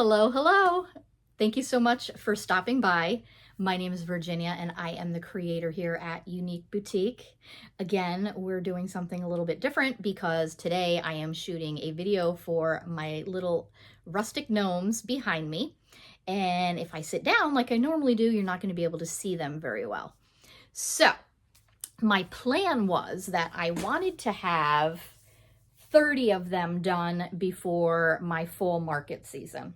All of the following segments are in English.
Hello, hello. Thank you so much for stopping by. My name is Virginia and I am the creator here at Unique Boutique. Again, we're doing something a little bit different because today I am shooting a video for my little rustic gnomes behind me. And if I sit down like I normally do, you're not going to be able to see them very well. So my plan was that I wanted to have 30 of them done before my fall market season.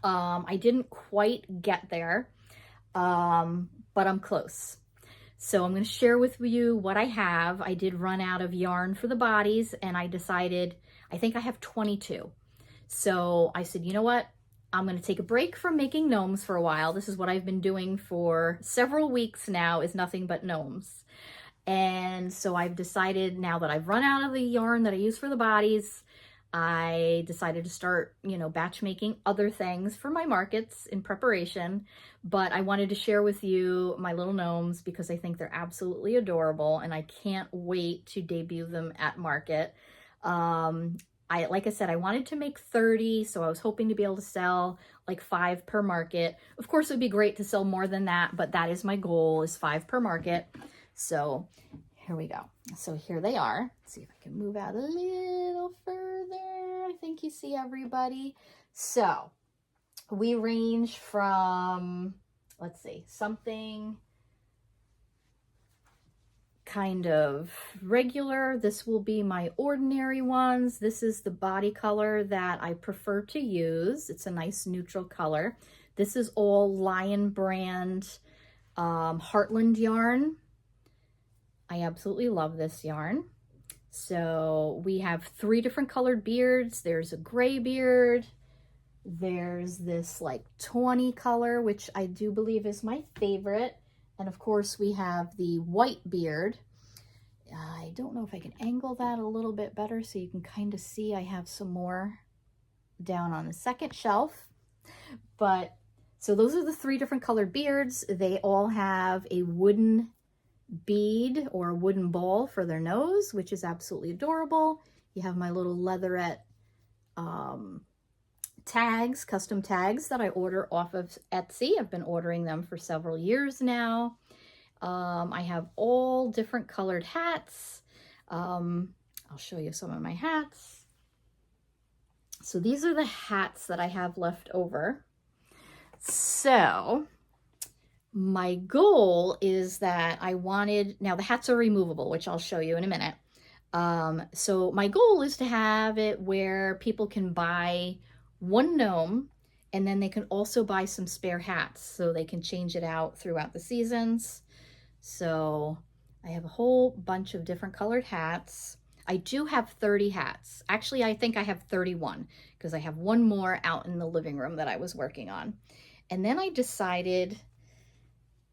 I didn't quite get there, but I'm close. So I'm going to share with you what I have. I did run out of yarn for the bodies and I decided, I think I have 22. So I said, you know what? I'm going to take a break from making gnomes for a while. This is what I've been doing for several weeks now, is nothing but gnomes. And so I've decided, now that I've run out of the yarn that I use for the bodies, I decided to start, batch making other things for my markets in preparation. But I wanted to share with you my little gnomes because I think they're absolutely adorable and I can't wait to debut them at market. Like I said, I wanted to make 30, so I was hoping to be able to sell like 5 per market. Of course, it would be great to sell more than that, but that is my goal, is 5 per market. So here we go. So here they are. Let's see if I can move out a little further. I think you see everybody. So we range from, let's see, something kind of regular. This will be my ordinary ones. This is the body color that I prefer to use. It's a nice neutral color. This is all Lion brand Heartland yarn. I absolutely love this yarn. So we have 3 different colored beards. There's a gray beard. There's this like tawny color, which I do believe is my favorite. And of course we have the white beard. I don't know if I can angle that a little bit better so you can kind of see I have some more down on the second shelf. But so those are the 3 different colored beards. They all have a wooden bead or a wooden ball for their nose, which is absolutely adorable. You have my little leatherette tags, custom tags that I order off of Etsy. I've been ordering them for several years now. I have all different colored hats. I'll show you some of my hats. So these are the hats that I have left over. So my goal is that I wanted, now the hats are removable, which I'll show you in a minute. So my goal is to have it where people can buy one gnome and then they can also buy some spare hats so they can change it out throughout the seasons. So I have a whole bunch of different colored hats. I do have 30 hats. Actually, I think I have 31 because I have one more out in the living room that I was working on. And then I decided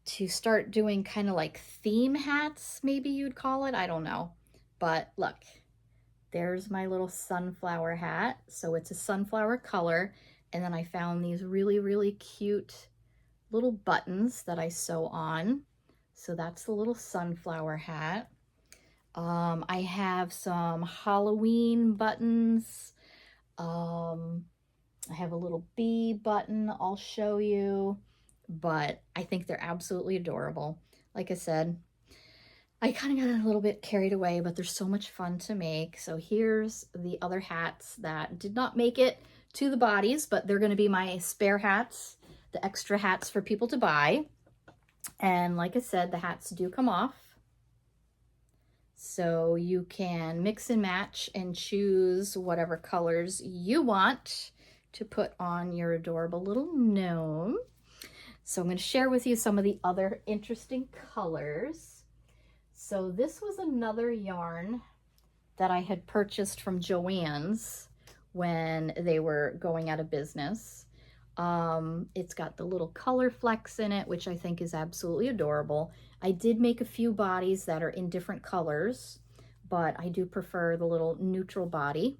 to start doing kind of like theme hats, maybe you'd call it. I don't know. But look, there's my little sunflower hat. So it's a sunflower color. And then I found these really, really cute little buttons that I sew on. So that's the little sunflower hat. I have some Halloween buttons. I have a little bee button I'll show you. But I think they're absolutely adorable. Like I said, I kind of got a little bit carried away, but they're so much fun to make. So here's the other hats that did not make it to the bodies, but they're going to be my spare hats, the extra hats for people to buy. And like I said, the hats do come off. So you can mix and match and choose whatever colors you want to put on your adorable little gnome. So I'm going to share with you some of the other interesting colors. So this was another yarn that I had purchased from Joann's when they were going out of business. It's got the little color flecks in it, which I think is absolutely adorable. I did make a few bodies that are in different colors, but I do prefer the little neutral body.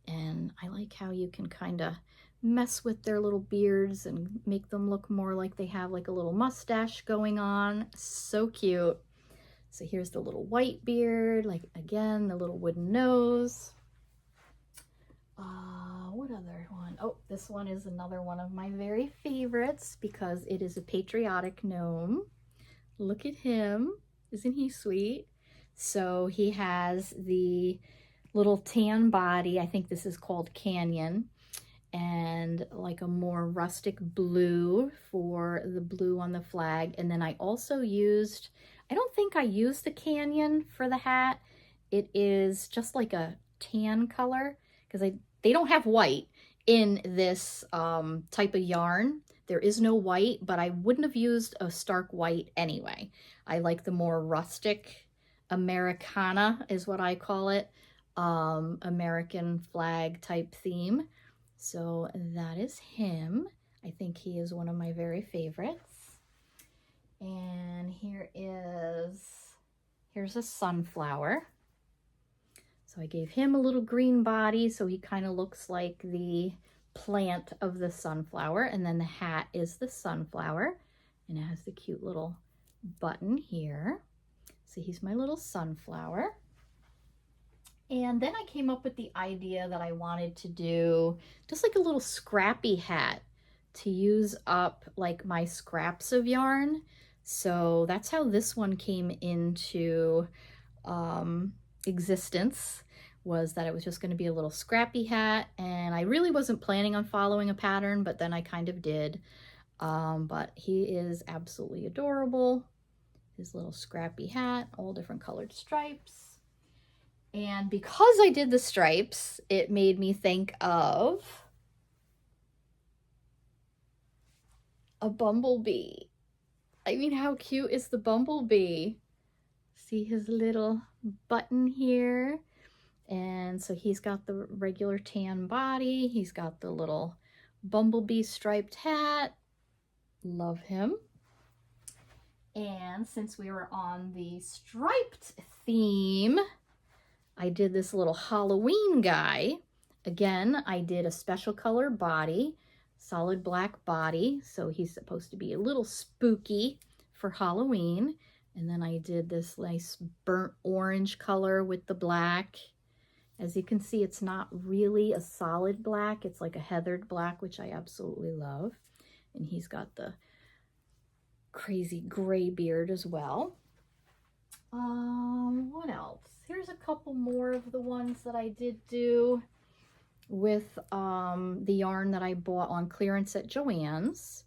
And I like how you can kind of mess with their little beards and make them look more like they have like a little mustache going on. So cute. So here's the little white beard, like again, the little wooden nose. What other one? Oh, this one is another one of my very favorites because it is a patriotic gnome. Look at him. Isn't he sweet? So he has the little tan body. I think this is called Canyon, and like a more rustic blue for the blue on the flag. And then I also used, I don't think I used the Canyon for the hat. It is just like a tan color because they don't have white in this type of yarn. There is no white, but I wouldn't have used a stark white anyway. I like the more rustic Americana is what I call it, American flag type theme. So that is him. I think he is one of my very favorites. And here's a sunflower. So I gave him a little green body, so he kind of looks like the plant of the sunflower. And then the hat is the sunflower, and it has the cute little button here. So he's my little sunflower. And then I came up with the idea that I wanted to do just like a little scrappy hat to use up like my scraps of yarn. So that's how this one came into existence, was that it was just going to be a little scrappy hat. And I really wasn't planning on following a pattern, but then I kind of did. But he is absolutely adorable. His little scrappy hat, all different colored stripes. And because I did the stripes, it made me think of a bumblebee. I mean, how cute is the bumblebee? See his little button here? And so he's got the regular tan body. He's got the little bumblebee striped hat. Love him. And since we were on the striped theme, I did this little Halloween guy. Again, I did a special color body, solid black body. So he's supposed to be a little spooky for Halloween. And then I did this nice burnt orange color with the black. As you can see, it's not really a solid black. It's like a heathered black, which I absolutely love. And he's got the crazy gray beard as well. What else? Here's a couple more of the ones that I did do with the yarn that I bought on clearance at Joann's.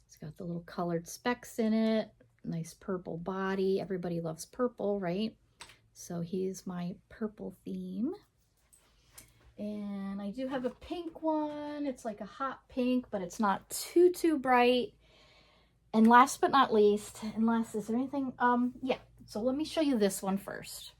It's got the little colored specks in it, nice purple body. Everybody loves purple, right? So he's my purple theme. And I do have a pink one. It's like a hot pink, but it's not too bright. And last but not least, is there anything? Yeah. So let me show you this one first.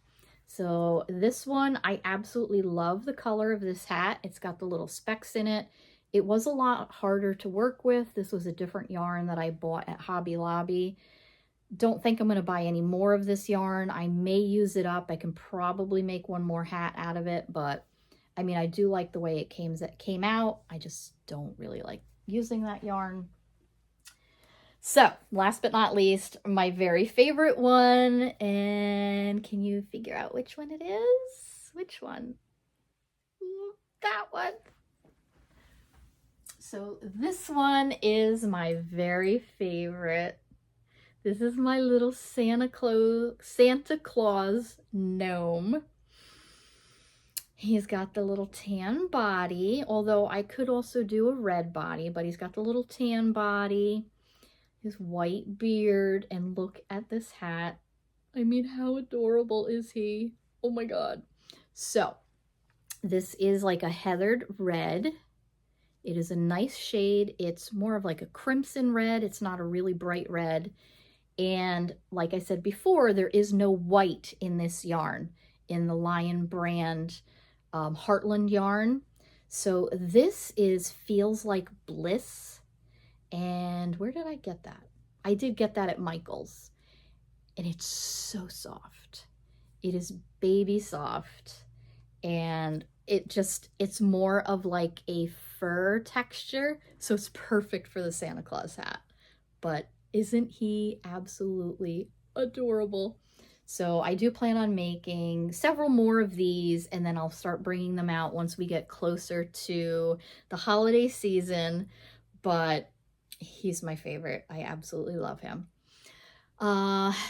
So this one, I absolutely love the color of this hat. It's got the little specks in it. It was a lot harder to work with. This was a different yarn that I bought at Hobby Lobby. Don't think I'm going to buy any more of this yarn. I may use it up. I can probably make one more hat out of it, but I mean, I do like the way it came out. I just don't really like using that yarn. So, last but not least, my very favorite one, and can you figure out which one it is? Which one? That one. So, this one is my very favorite. This is my little Santa Claus gnome. He's got the little tan body, although I could also do a red body, but he's got the little tan body. His white beard, and look at this hat. I mean, how adorable is he? Oh my God. So this is like a heathered red. It is a nice shade. It's more of like a crimson red. It's not a really bright red. And like I said before, there is no white in this yarn, in the Lion brand Heartland yarn. So this feels like bliss. And where did I get that? I did get that at Michael's. And it's so soft. It is baby soft. And it's more of like a fur texture. So it's perfect for the Santa Claus hat. But isn't he absolutely adorable? So I do plan on making several more of these, and then I'll start bringing them out once we get closer to the holiday season. But he's my favorite. I absolutely love him.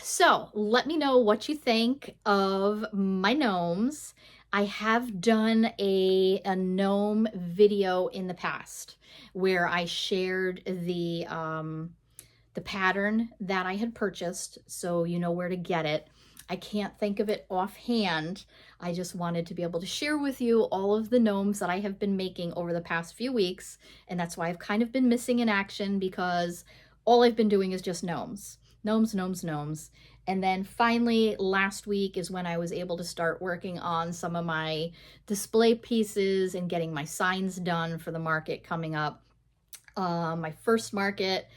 So let me know what you think of my gnomes. I have done a gnome video in the past where I shared the pattern that I had purchased, so you know where to get it. I can't think of it offhand. I just wanted to be able to share with you all of the gnomes that I have been making over the past few weeks, and that's why I've kind of been missing in action, because all I've been doing is just gnomes. Gnomes, gnomes, gnomes. And then finally, last week is when I was able to start working on some of my display pieces and getting my signs done for the market coming up. My first market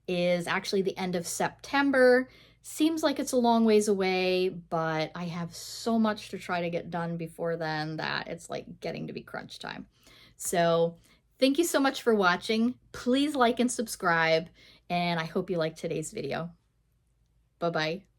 is actually the end of September. Seems like it's a long ways away, but I have so much to try to get done before then that it's like getting to be crunch time. So thank you so much for watching. Please like and subscribe, and I hope you liked today's video. Bye-bye.